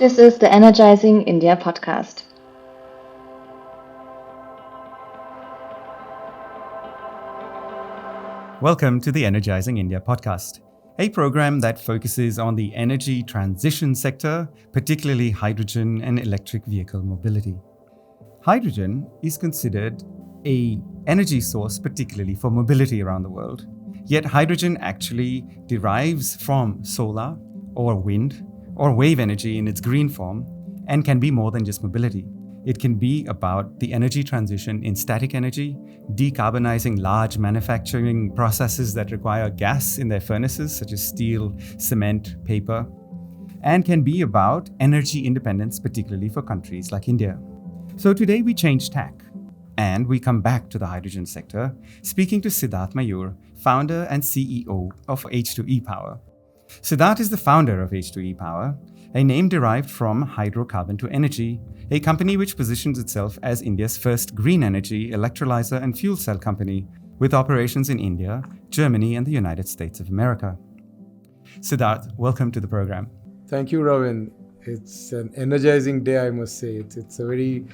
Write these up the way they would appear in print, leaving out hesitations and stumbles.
This is the Energizing India podcast. Welcome to the Energizing India podcast, a program that focuses on the energy transition sector, particularly hydrogen and electric vehicle mobility. Hydrogen is considered an energy source, particularly for mobility around the world. Yet hydrogen actually derives from solar or wind or wave energy in its green form and can be more than just mobility. It can be about the energy transition in static energy, decarbonizing large manufacturing processes that require gas in their furnaces, such as steel, cement, paper, and can be about energy independence, particularly for countries like India. So today we change tack and we come back to the hydrogen sector, speaking to Siddharth Mayur, founder and CEO of H2e Power. Siddharth is the founder of H2e Power, a name derived from hydrocarbon to energy, a company which positions itself as India's first green energy, electrolyzer and fuel cell company, with operations in India, Germany and the United States of America. Siddharth, welcome to the program. Thank you, Ravin. It's an energizing day, I must say. It's a very,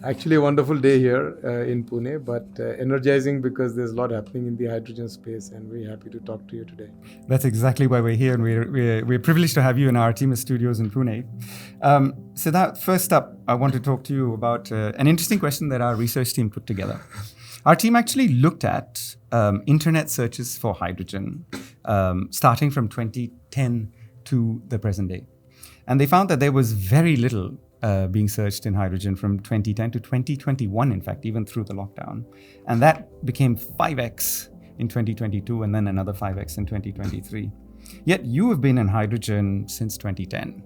actually a wonderful day here in Pune, but energizing because there's a lot happening in the hydrogen space, and we're happy to talk to you today. That's exactly why we're here, and we're privileged to have you in our Artemis studios in Pune. Siddharth, first up, I want to talk to you about an interesting question that our research team put together. Our team actually looked at internet searches for hydrogen, starting from 2010 to the present day. And they found that there was very little being searched in hydrogen from 2010 to 2021, in fact, even through the lockdown. And that became 5x in 2022 and then another 5x in 2023. Yet you have been in hydrogen since 2010.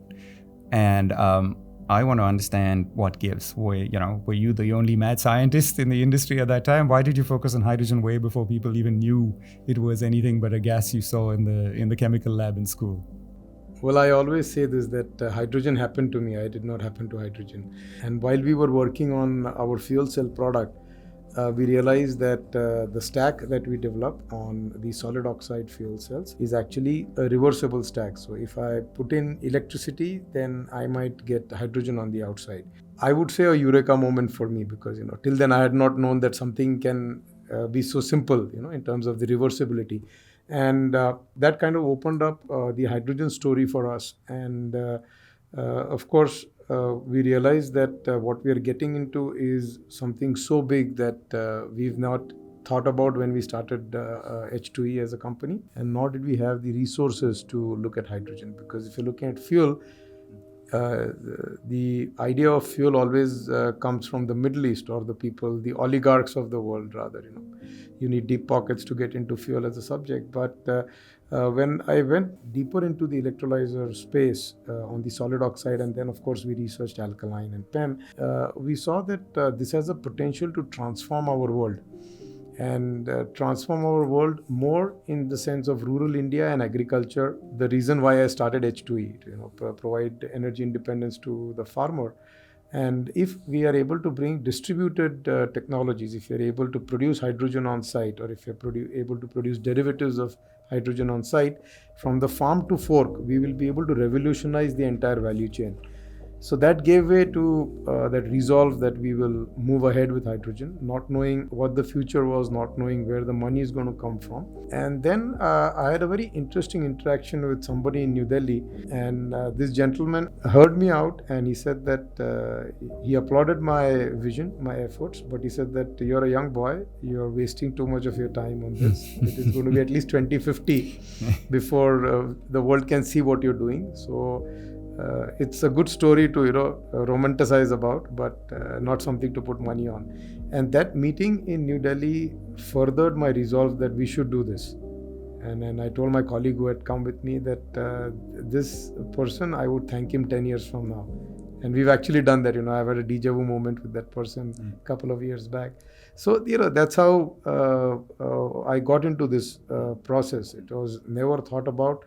And I want to understand what gives. Were you the only mad scientist in the industry at that time? Why did you focus on hydrogen way before people even knew it was anything but a gas you saw in the chemical lab in school? Well, I always say this, that hydrogen happened to me. I did not happen to hydrogen. And while we were working on our fuel cell product, we realized that the stack that we developed on the solid oxide fuel cells is actually a reversible stack. So if I put in electricity, then I might get hydrogen on the outside. I would say a eureka moment for me because, till then I had not known that something can be so simple, in terms of the reversibility. And that kind of opened up the hydrogen story for us. And of course, we realized that what we are getting into is something so big that we've not thought about when we started H2e as a company. And nor did we have the resources to look at hydrogen. Because if you're looking at fuel, the idea of fuel always comes from the Middle East or the people, the oligarchs of the world rather, You need deep pockets to get into fuel as a subject. But when I went deeper into the electrolyzer space on the solid oxide, and then of course we researched alkaline and PEM, we saw that this has a potential to transform our world. And transform our world more in the sense of rural India and agriculture. The reason why I started H2e, to provide energy independence to the farmer. And if we are able to bring distributed technologies, if you're able to produce hydrogen on site, or if you're able to produce derivatives of hydrogen on site, from the farm to fork, we will be able to revolutionize the entire value chain. So that gave way to that resolve that we will move ahead with hydrogen, not knowing what the future was, not knowing where the money is going to come from. And then I had a very interesting interaction with somebody in New Delhi, and this gentleman heard me out, and he said that he applauded my vision, my efforts, but he said that you're a young boy, you're wasting too much of your time on this. It is going to be at least 2050 before the world can see what you're doing. So it's a good story to romanticize about, but not something to put money on. And that meeting in New Delhi furthered my resolve that we should do this. And then I told my colleague who had come with me that this person, I would thank him 10 years from now. And we've actually done that. I've had a deja vu moment with that person a couple of years back. So that's how I got into this process. It was never thought about.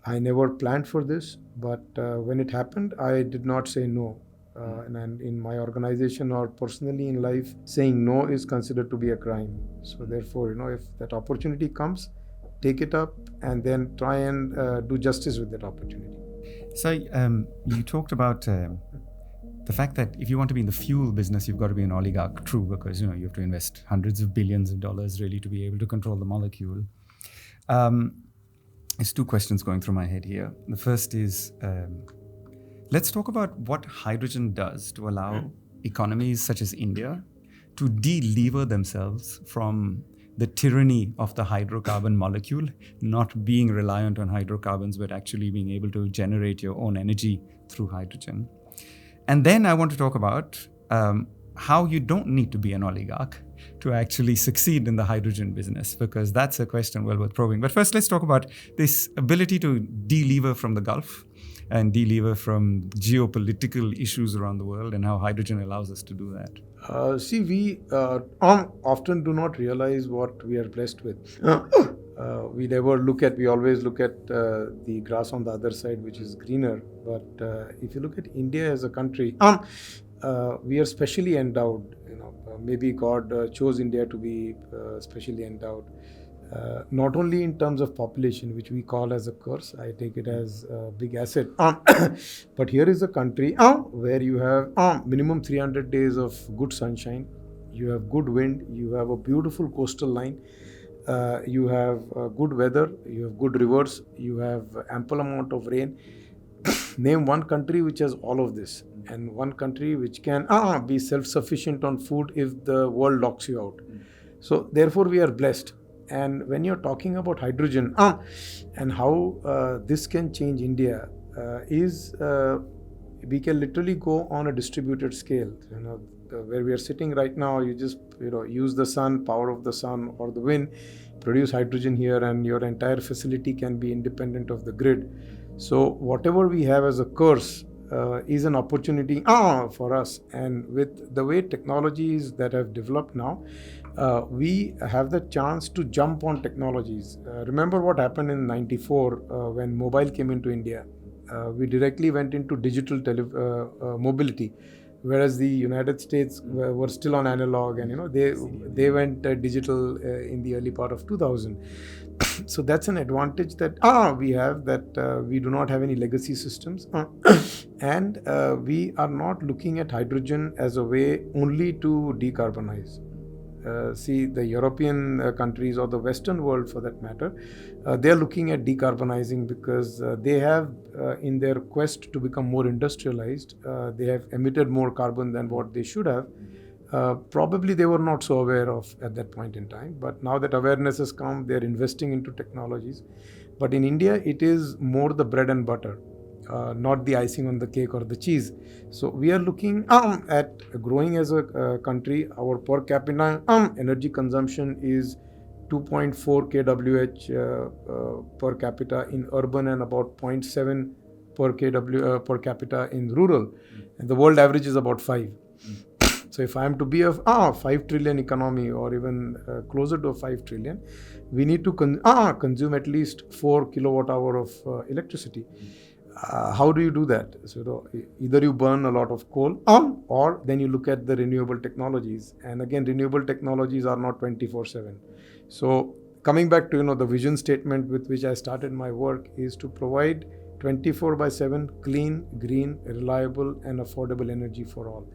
I never planned for this, but when it happened, I did not say no. And in my organization or personally in life, saying no is considered to be a crime. So therefore, if that opportunity comes, take it up and then try and do justice with that opportunity. So you talked about the fact that if you want to be in the fuel business, you've got to be an oligarch. True, because you have to invest hundreds of billions of dollars really to be able to control the molecule. There's two questions going through my head here. The first is, let's talk about what hydrogen does to allow economies such as India to de-lever themselves from the tyranny of the hydrocarbon molecule, not being reliant on hydrocarbons, but actually being able to generate your own energy through hydrogen. And then I want to talk about how you don't need to be an oligarch to actually succeed in the hydrogen business, because that's a question well worth probing. But first, let's talk about this ability to de-lever from the Gulf and de-lever from geopolitical issues around the world, and how hydrogen allows us to do that. We often do not realize what we are blessed with. We always look at the grass on the other side, which is greener. But if you look at India as a country, we are specially endowed. Maybe God chose India to be specially endowed. Not only in terms of population, which we call as a curse, I take it as a big asset. But here is a country where you have minimum 300 days of good sunshine, you have good wind, you have a beautiful coastal line, you have good weather, you have good rivers, you have ample amount of rain. Name one country which has all of this, and one country which can be self-sufficient on food if the world locks you out. So therefore we are blessed. And when you're talking about hydrogen and how this can change India, we can literally go on a distributed scale. Where we are sitting right now, you just use the sun, power of the sun or the wind, produce hydrogen here, and your entire facility can be independent of the grid. So whatever we have as a curse is an opportunity for us. And with the way technologies that have developed now, we have the chance to jump on technologies. Remember what happened in '94 when mobile came into India. We directly went into digital mobility, whereas the United States were still on analog, and they went digital in the early part of 2000. So that's an advantage that we have, that we do not have any legacy systems, and we are not looking at hydrogen as a way only to decarbonize. The European countries, or the Western world for that matter, they are looking at decarbonizing because they have, in their quest to become more industrialized, they have emitted more carbon than what they should have. Probably they were not so aware of at that point in time, but now that awareness has come, they are investing into technologies. But in India, it is more the bread and butter, not the icing on the cake or the cheese. So we are looking at growing as a country. Our per capita energy consumption is 2.4 kWh per capita in urban, and about 0.7 per capita in rural. And the world average is about 5. So if I am to be a 5 trillion economy, or even closer to 5 trillion, we need to consume at least 4 kilowatt hour of electricity. How do you do that? So either you burn a lot of coal, or then you look at the renewable technologies. And again, renewable technologies are not 24/7. So coming back to the vision statement with which I started my work is to provide 24/7 clean, green, reliable, and affordable energy for all.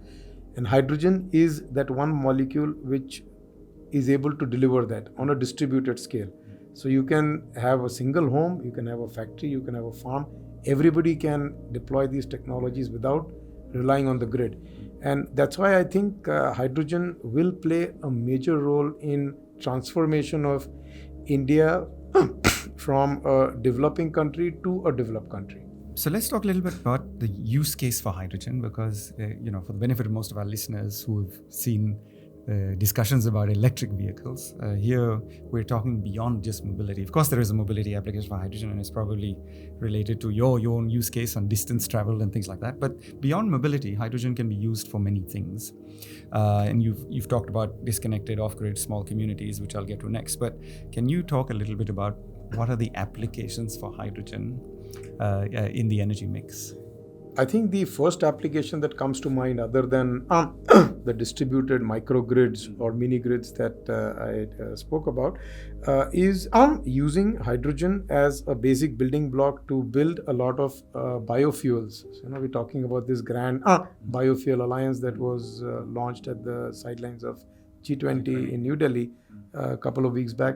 And hydrogen is that one molecule which is able to deliver that on a distributed scale. So you can have a single home, you can have a factory, you can have a farm. Everybody can deploy these technologies without relying on the grid. And that's why I think hydrogen will play a major role in transformation of India from a developing country to a developed country. So let's talk a little bit about the use case for hydrogen, because, for the benefit of most of our listeners who have seen discussions about electric vehicles, here we're talking beyond just mobility. Of course, there is a mobility application for hydrogen, and it's probably related to your own use case on distance travel and things like that. But beyond mobility, hydrogen can be used for many things. And you've talked about disconnected, off-grid, small communities, which I'll get to next. But can you talk a little bit about what are the applications for hydrogen in the energy mix? I think the first application that comes to mind, other than the distributed microgrids or mini grids that I spoke about, is using hydrogen as a basic building block to build a lot of biofuels. So, we're talking about this grand biofuel alliance that was launched at the sidelines of G20 in New Delhi a couple of weeks back.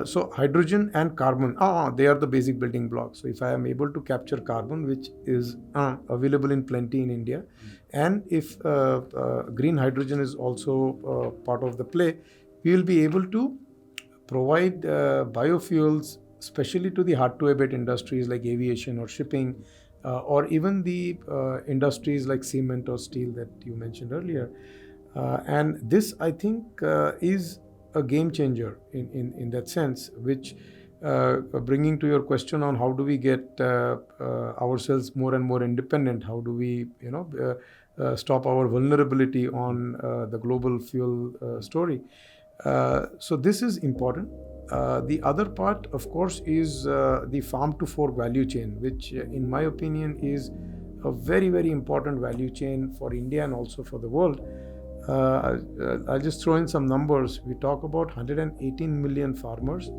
So hydrogen and carbon, they are the basic building blocks. So if I am able to capture carbon, which is available in plenty in India, and if green hydrogen is also part of the play, we will be able to provide biofuels, especially to the hard-to-abate industries like aviation or shipping, or even the industries like cement or steel that you mentioned earlier. And this, I think, is a game changer in that sense, which bringing to your question on how do we get ourselves more and more independent, how do we stop our vulnerability on the global fuel story. So this is important. The other part, of course, is the farm to fork value chain, which in my opinion is a very, very important value chain for India and also for the world. I'll just throw in some numbers. We talk about 118 million farmers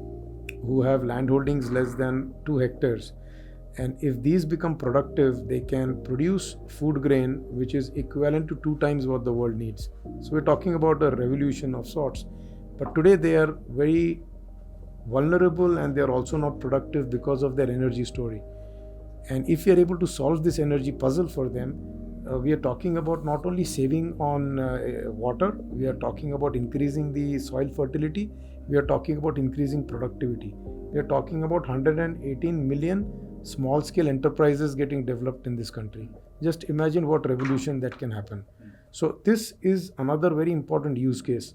who have land holdings less than 2 hectares. And if these become productive, they can produce food grain which is equivalent to 2 times what the world needs. So we're talking about a revolution of sorts. But today they are very vulnerable and they are also not productive because of their energy story. And if we are able to solve this energy puzzle for them, we are talking about not only saving on water, we are talking about increasing the soil fertility, we are talking about increasing productivity. We are talking about 118 million small-scale enterprises getting developed in this country. Just imagine what revolution that can happen. So this is another very important use case.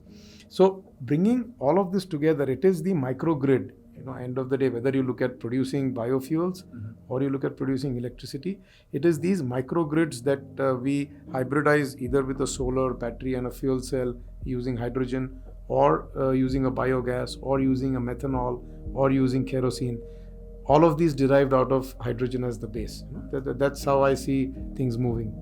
So bringing all of this together, it is the microgrid. End of the day, whether you look at producing biofuels or you look at producing electricity, it is these microgrids that we hybridize either with a solar battery and a fuel cell using hydrogen, or using a biogas, or using a methanol, or using kerosene. All of these derived out of hydrogen as the base. That's how I see things moving.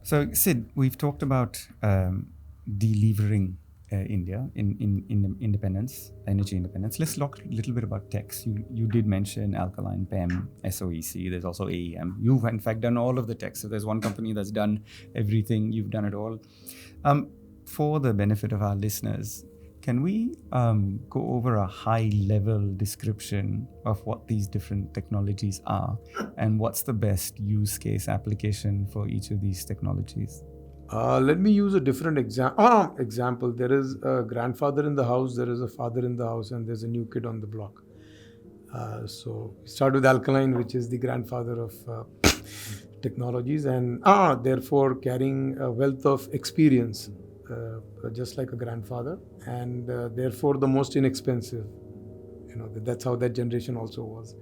So, Sid, we've talked about delevering India in independence, energy independence. Let's talk a little bit about techs. You did mention alkaline, PEM, SOEC. There's also AEM. You've in fact done all of the techs. So there's one company that's done everything. You've done it all. For the benefit of our listeners, can we go over a high-level description of what these different technologies are and what's the best use case application for each of these technologies? Let me use a different example. There is a grandfather in the house, there is a father in the house, and there's a new kid on the block. So we start with alkaline, which is the grandfather of technologies, and therefore carrying a wealth of experience, just like a grandfather, and therefore the most inexpensive. That's how that generation also was.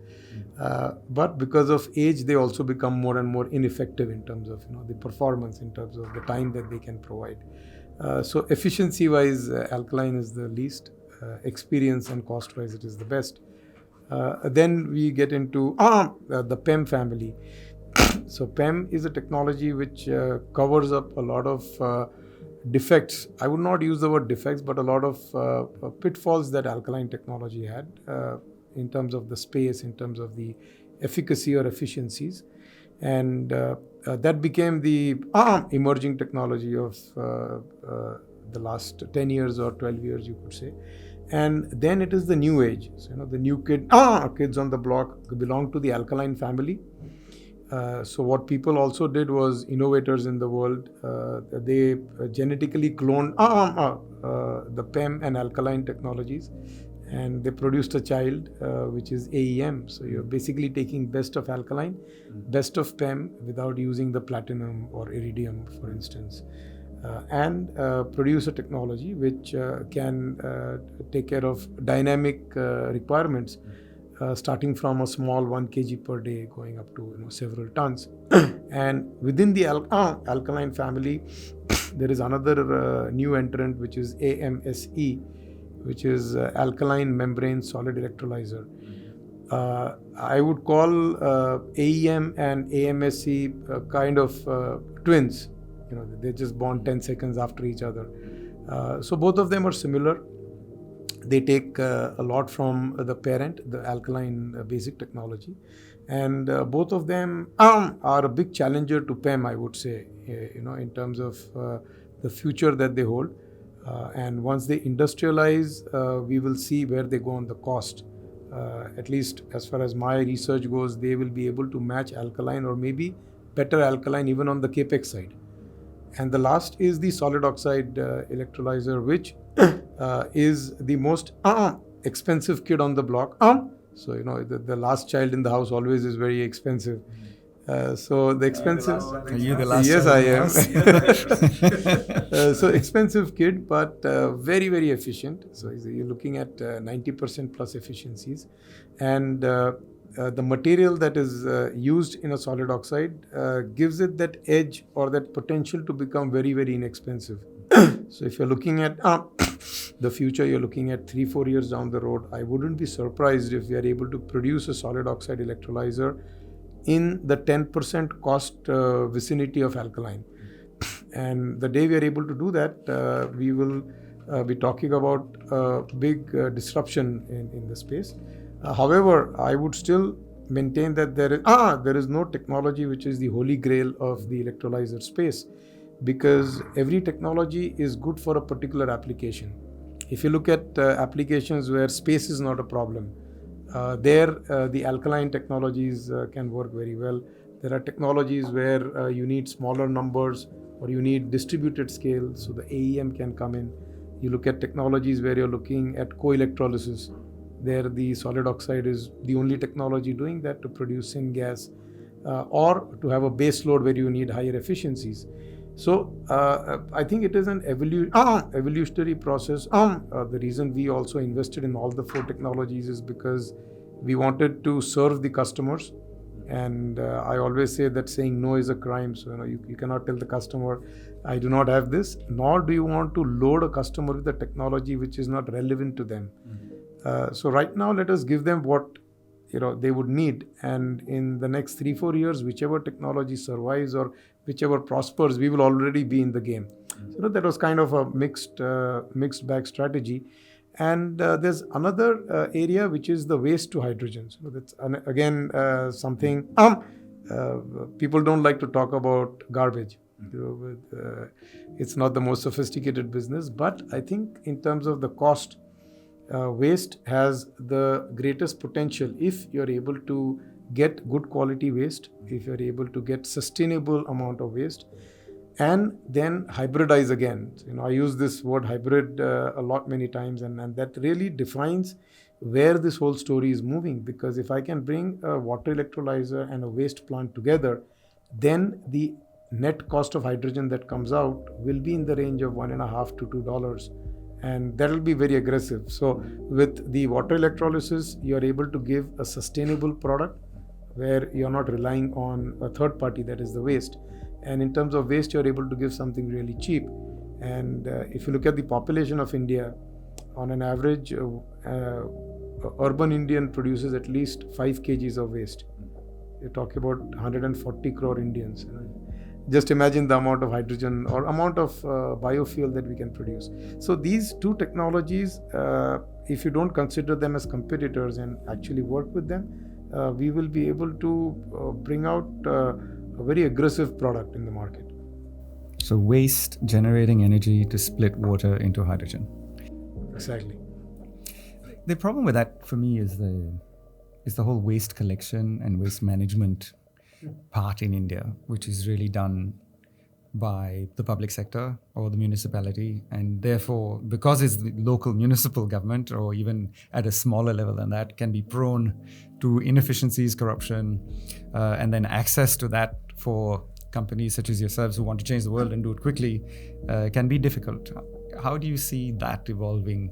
But because of age, they also become more and more ineffective in terms of the performance, in terms of the time that they can provide. So efficiency-wise, alkaline is the least. Experience and cost-wise, it is the best. Then we get into the PEM family. So PEM is a technology which covers up a lot of defects. I would not use the word defects, but a lot of pitfalls that alkaline technology had in terms of the space, in terms of the efficacy or efficiencies. And that became the emerging technology of the last 10 years or 12 years, you could say. And then it is the new age. So, the new kids on the block belong to the alkaline family. So what people also did was, innovators in the world, they genetically cloned the PEM and alkaline technologies, and they produced a child which is AEM. So you're basically taking best of alkaline, best of PEM without using the platinum or iridium, for instance, and produce a technology which can take care of dynamic requirements. Starting from a small 1 kg per day going up to several tons. And within the alkaline family, there is another new entrant, which is AMSE, which is alkaline membrane solid electrolyzer. I would call AEM and AMSC kind of twins. They're just born 10 seconds after each other. So both of them are similar. They take a lot from the parent, the alkaline basic technology. And both of them are a big challenger to PEM, I would say, in terms of the future that they hold. And once they industrialize, we will see where they go on the cost. At least as far as my research goes, they will be able to match alkaline or maybe better alkaline even on the capex side. And the last is the solid oxide electrolyzer, which is the most expensive kid on the block. So, the last child in the house always is very expensive. So the expensive. Are you the last? Yes, I am. So expensive kid, but very, very efficient. So you're looking at 90% plus efficiencies, and the material that is used in a solid oxide gives it that edge or that potential to become very, very inexpensive. So if you're looking at the future, you're looking at 3-4 years down the road, I wouldn't be surprised if we are able to produce a solid oxide electrolyzer in the 10% cost vicinity of alkaline. And the day we are able to do that, we will be talking about a big disruption in the space. However, I would still maintain that there is no technology which is the holy grail of the electrolyzer space, because every technology is good for a particular application. If you look at applications where space is not a problem, the alkaline technologies can work very well. There are technologies where you need smaller numbers or you need distributed scale, so the AEM can come in. You look at technologies where you're looking at co-electrolysis. There the solid oxide is the only technology doing that to produce syngas, or to have a base load where you need higher efficiencies. So I think it is an evolutionary process. The reason we also invested in all the 4 technologies is because we wanted to serve the customers. And I always say that saying no is a crime. So you cannot tell the customer, I do not have this, nor do you want to load a customer with a technology which is not relevant to them. So right now, let us give them what they would need, and in the next 3-4 years, whichever technology survives or whichever prospers, we will already be in the game. So that was kind of a mixed bag strategy. And there's another area which is the waste to hydrogen. So that's again something people don't like to talk about garbage. It's not the most sophisticated business, but I think in terms of the cost, waste has the greatest potential if you're able to get good quality waste, if you're able to get sustainable amount of waste, and then hybridize again. I use this word hybrid a lot many times, and that really defines where this whole story is moving. Because if I can bring a water electrolyzer and a waste plant together, then the net cost of hydrogen that comes out will be in the range of $1.5 to $2. And that will be very aggressive. So with the water electrolysis, you are able to give a sustainable product where you're not relying on a third party, that is the waste. And in terms of waste, you're able to give something really cheap. And if you look at the population of India, on an average, urban Indian produces at least 5 kgs of waste. You're talking about 140 crore Indians. Just imagine the amount of hydrogen or amount of biofuel that we can produce. So these 2 technologies, if you don't consider them as competitors and actually work with them, we will be able to bring out a very aggressive product in the market. So waste generating energy to split water into hydrogen. Exactly. The problem with that for me is the whole waste collection and waste management part in India, which is really done by the public sector or the municipality, and therefore, because it's the local municipal government or even at a smaller level than that, can be prone to inefficiencies, corruption, and then access to that for companies such as yourselves who want to change the world and do it quickly can be difficult. How do you see that evolving?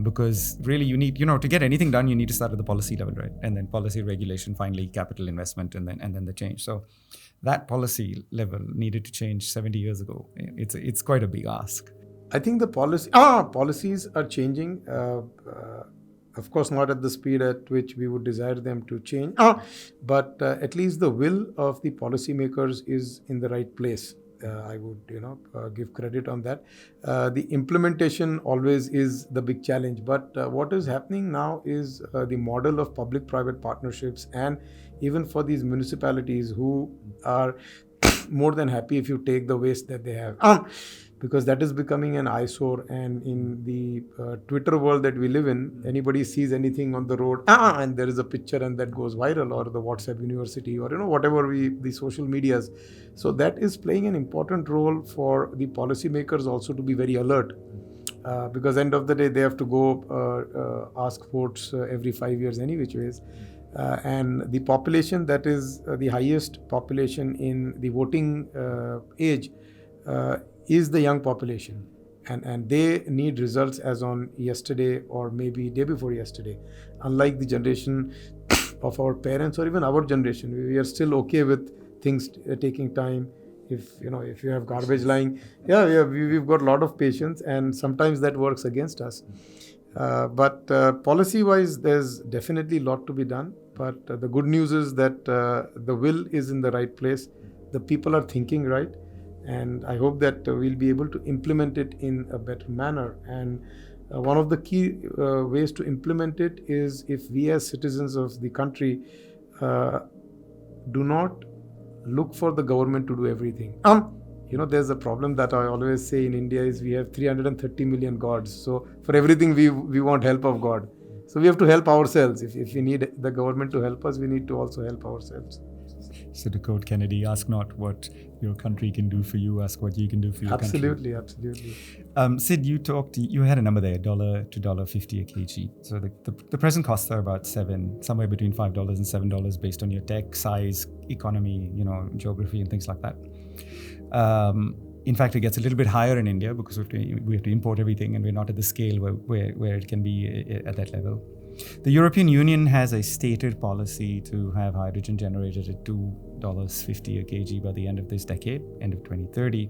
Because really you need, to get anything done, you need to start at the policy level, right? And then policy, regulation, finally capital investment, and then the change. So that policy level needed to change 70 years ago. It's quite a big ask. I think the policies are changing. Of course, not at the speed at which we would desire them to change, but at least the will of the policymakers is in the right place. I would, give credit on that. The implementation always is the big challenge. But what is happening now is the model of public-private partnerships, and even for these municipalities who are more than happy if you take the waste that they have, because that is becoming an eyesore. And in the Twitter world that we live in, anybody sees anything on the road, and there is a picture and that goes viral, or the WhatsApp university, or whatever the social medias. So that is playing an important role for the policymakers also to be very alert. Because end of the day, they have to go ask votes every 5 years any which ways. And the population that is the highest population in the voting age is the young population. And they need results as on yesterday or maybe day before yesterday. Unlike the generation of our parents or even our generation, we are still okay with things taking time. If you have garbage lying, we've got a lot of patience, and sometimes that works against us. But policy-wise, there's definitely a lot to be done. But the good news is that the will is in the right place. The people are thinking right. And I hope that we'll be able to implement it in a better manner. And one of the key ways to implement it is if we as citizens of the country do not look for the government to do everything. There's a problem that I always say in India is we have 330 million gods. So for everything we want help of God. So we have to help ourselves. If we need the government to help us, we need to also help ourselves. So to quote Kennedy, ask not what your country can do for you, ask what you can do for your country. Absolutely. Sid, you had a number there, $1 to $1.50 a kg. So the present costs are about somewhere between $5 and $7 based on your tech, size, economy, geography and things like that. In fact, it gets a little bit higher in India because we have to import everything, and we're not at the scale where it can be at that level. The European Union has a stated policy to have hydrogen generated at $2.50 a kg by the end of this decade, end of 2030.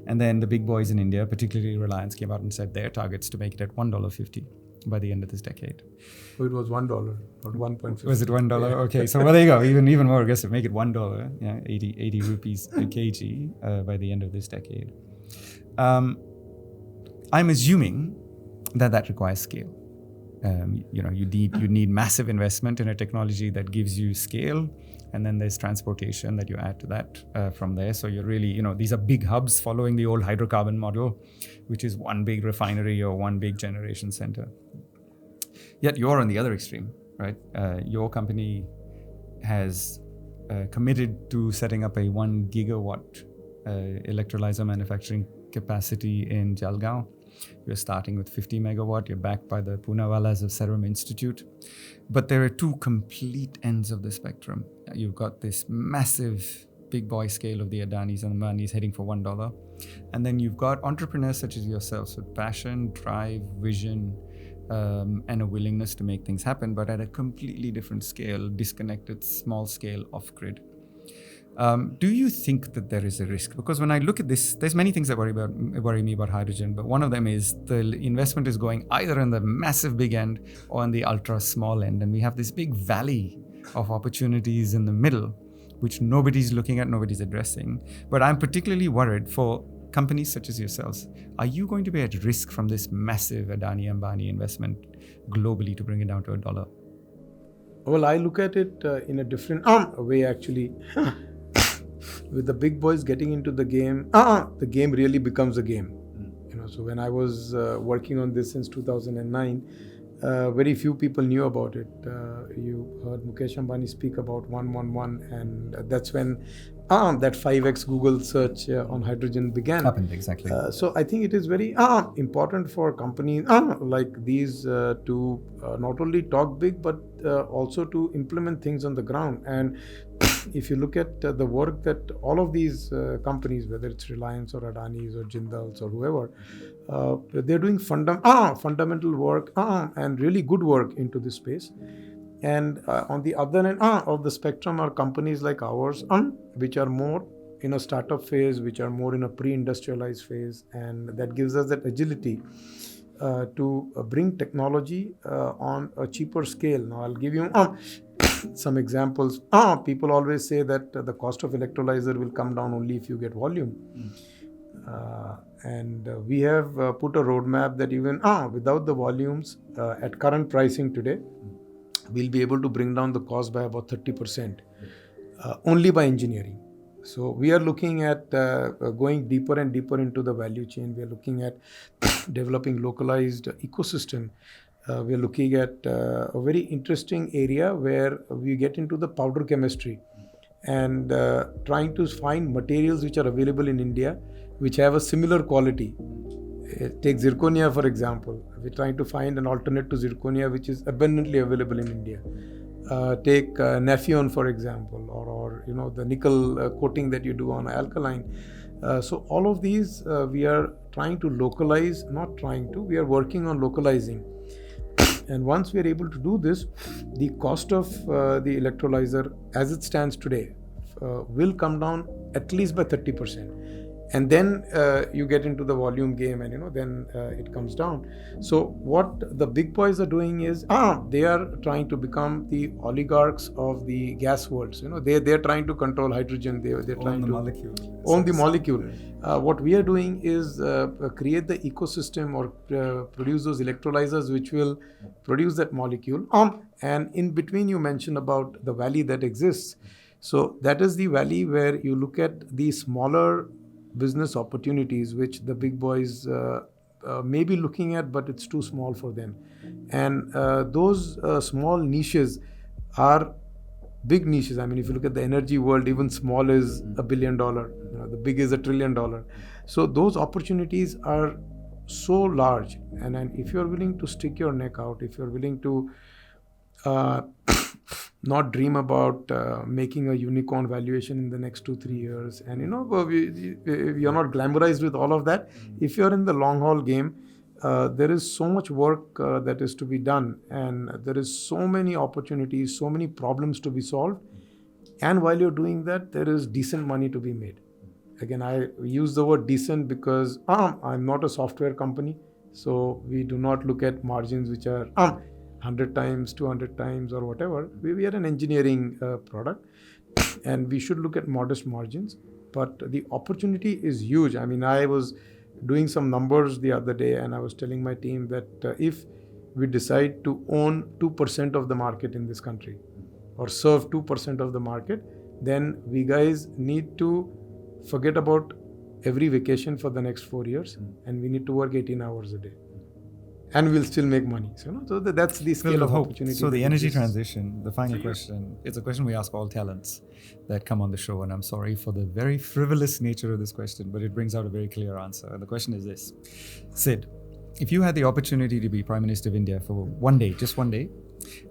And then the big boys in India, particularly Reliance, came out and said their targets to make it at $1.50 by the end of this decade. So it was $1, not 1.50. Was it $1? Yeah. Okay, so there you go, even more aggressive, make it $1, 80 rupees a kg by the end of this decade. I'm assuming that requires scale. You need massive investment in a technology that gives you scale, and then there's transportation that you add to that from there. So you're really, these are big hubs following the old hydrocarbon model, which is one big refinery or one big generation center. Yet you're on the other extreme, right? Your company has committed to setting up a 1 gigawatt electrolyzer manufacturing capacity in Jalgaon. You're starting with 50 megawatt. You're backed by the Poonawallas of Serum Institute. But there are two complete ends of the spectrum. You've got this massive big boy scale of the Adanis and Ambanis heading for $1. And then you've got entrepreneurs such as yourselves with passion, drive, vision, and a willingness to make things happen, but at a completely different scale, disconnected, small scale, off-grid. Do you think that there is a risk? Because when I look at this, there's many things that worry me about hydrogen, but one of them is the investment is going either on the massive big end or on the ultra small end. And we have this big valley of opportunities in the middle, which nobody's looking at, nobody's addressing. But I'm particularly worried for companies such as yourselves. Are you going to be at risk from this massive Adani Ambani investment globally to bring it down to $1? Well, I look at it in a different way, actually. With the big boys getting into the game, the game really becomes a game. So when I was working on this since 2009, very few people knew about it. You heard Mukesh Ambani speak about 111, and that's when that 5x Google search on hydrogen began. Happened, exactly. So I think it is very important for companies like these to not only talk big, but also to implement things on the ground. And if you look at the work that all of these companies, whether it's Reliance or Adani's or Jindal's or whoever, they're doing fundamental work and really good work into this space. And on the other end of the spectrum are companies like ours, which are more in a startup phase, which are more in a pre-industrialized phase, and that gives us that agility. to bring technology on a cheaper scale. Now, I'll give you some examples. People always say that the cost of electrolyzer will come down only if you get volume. And we have put a roadmap that even without the volumes, at current pricing today, we'll be able to bring down the cost by about 30%, only by engineering. So we are looking at going deeper and deeper into the value chain. We are looking at developing localized ecosystem. We are looking at a very interesting area where we get into the powder chemistry and trying to find materials which are available in India which have a similar quality. Take zirconia, for example. We're trying to find an alternate to zirconia which is abundantly available in India. Take Naphion, for example, or the nickel coating that you do on alkaline. So all of these we are trying to localize, we are working on localizing. And once we are able to do this, the cost of the electrolyzer as it stands today will come down at least by 30%. And then you get into the volume game, and then it comes down. So what the big boys are doing is they are trying to become the oligarchs of the gas worlds. They're trying to control hydrogen. They're trying to own the molecule. What we are doing is create the ecosystem or produce those electrolyzers which will produce that molecule. And in between, you mentioned about the valley that exists. So that is the valley where you look at the smaller business opportunities which the big boys may be looking at, but it's too small for them. And those small niches are big niches. I mean, if you look at the energy world, even small is $1 billion. The big is $1 trillion. So those opportunities are so large. And if you're willing to stick your neck out, if you're willing to not dream about making a unicorn valuation in the next 2-3 years, and we are not glamorized with all of that. If you're in the long haul game, there is so much work that is to be done, and there is so many opportunities, so many problems to be solved. And while you're doing that, there is decent money to be made. Again, I use the word decent because I'm not a software company, so we do not look at margins which are 100 times, 200 times, or whatever. We are an engineering product, and we should look at modest margins. But the opportunity is huge. I mean, I was doing some numbers the other day, and I was telling my team that if we decide to own 2% of the market in this country, or serve 2% of the market, then we guys need to forget about every vacation for the next 4 years, and we need to work 18 hours a day. And we'll still make money. So that's the scale of opportunity. So the energy transition, the final question, it's a question we ask all talents that come on the show. And I'm sorry for the very frivolous nature of this question, but it brings out a very clear answer. And the question is this. Sid, if you had the opportunity to be Prime Minister of India for one day, just one day,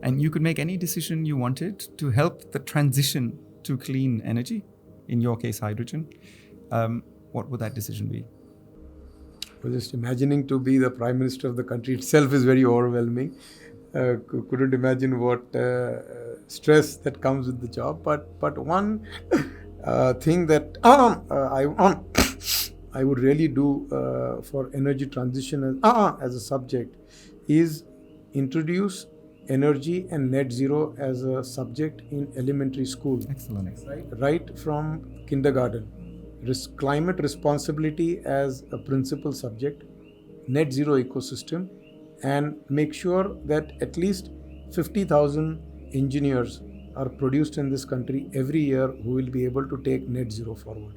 and you could make any decision you wanted to help the transition to clean energy, in your case, hydrogen, what would that decision be? Well, just imagining to be the Prime Minister of the country itself is very overwhelming. Couldn't imagine what stress that comes with the job. But one thing that I would really do for energy transition as a subject is introduce energy and net zero as a subject in elementary school. Excellent. Right from kindergarten. Climate responsibility as a principal subject, net zero ecosystem, and make sure that at least 50,000 engineers are produced in this country every year who will be able to take net zero forward.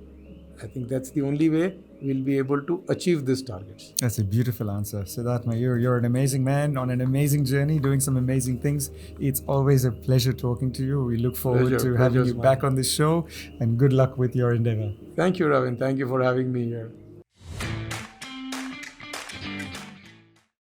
I think that's the only way we'll be able to achieve these targets. That's a beautiful answer. Siddharth Mayur, you're an amazing man on an amazing journey, doing some amazing things. It's always a pleasure talking to you. We look forward to having you back on this show, and good luck with your endeavor. Thank you, Ravin. Thank you for having me here.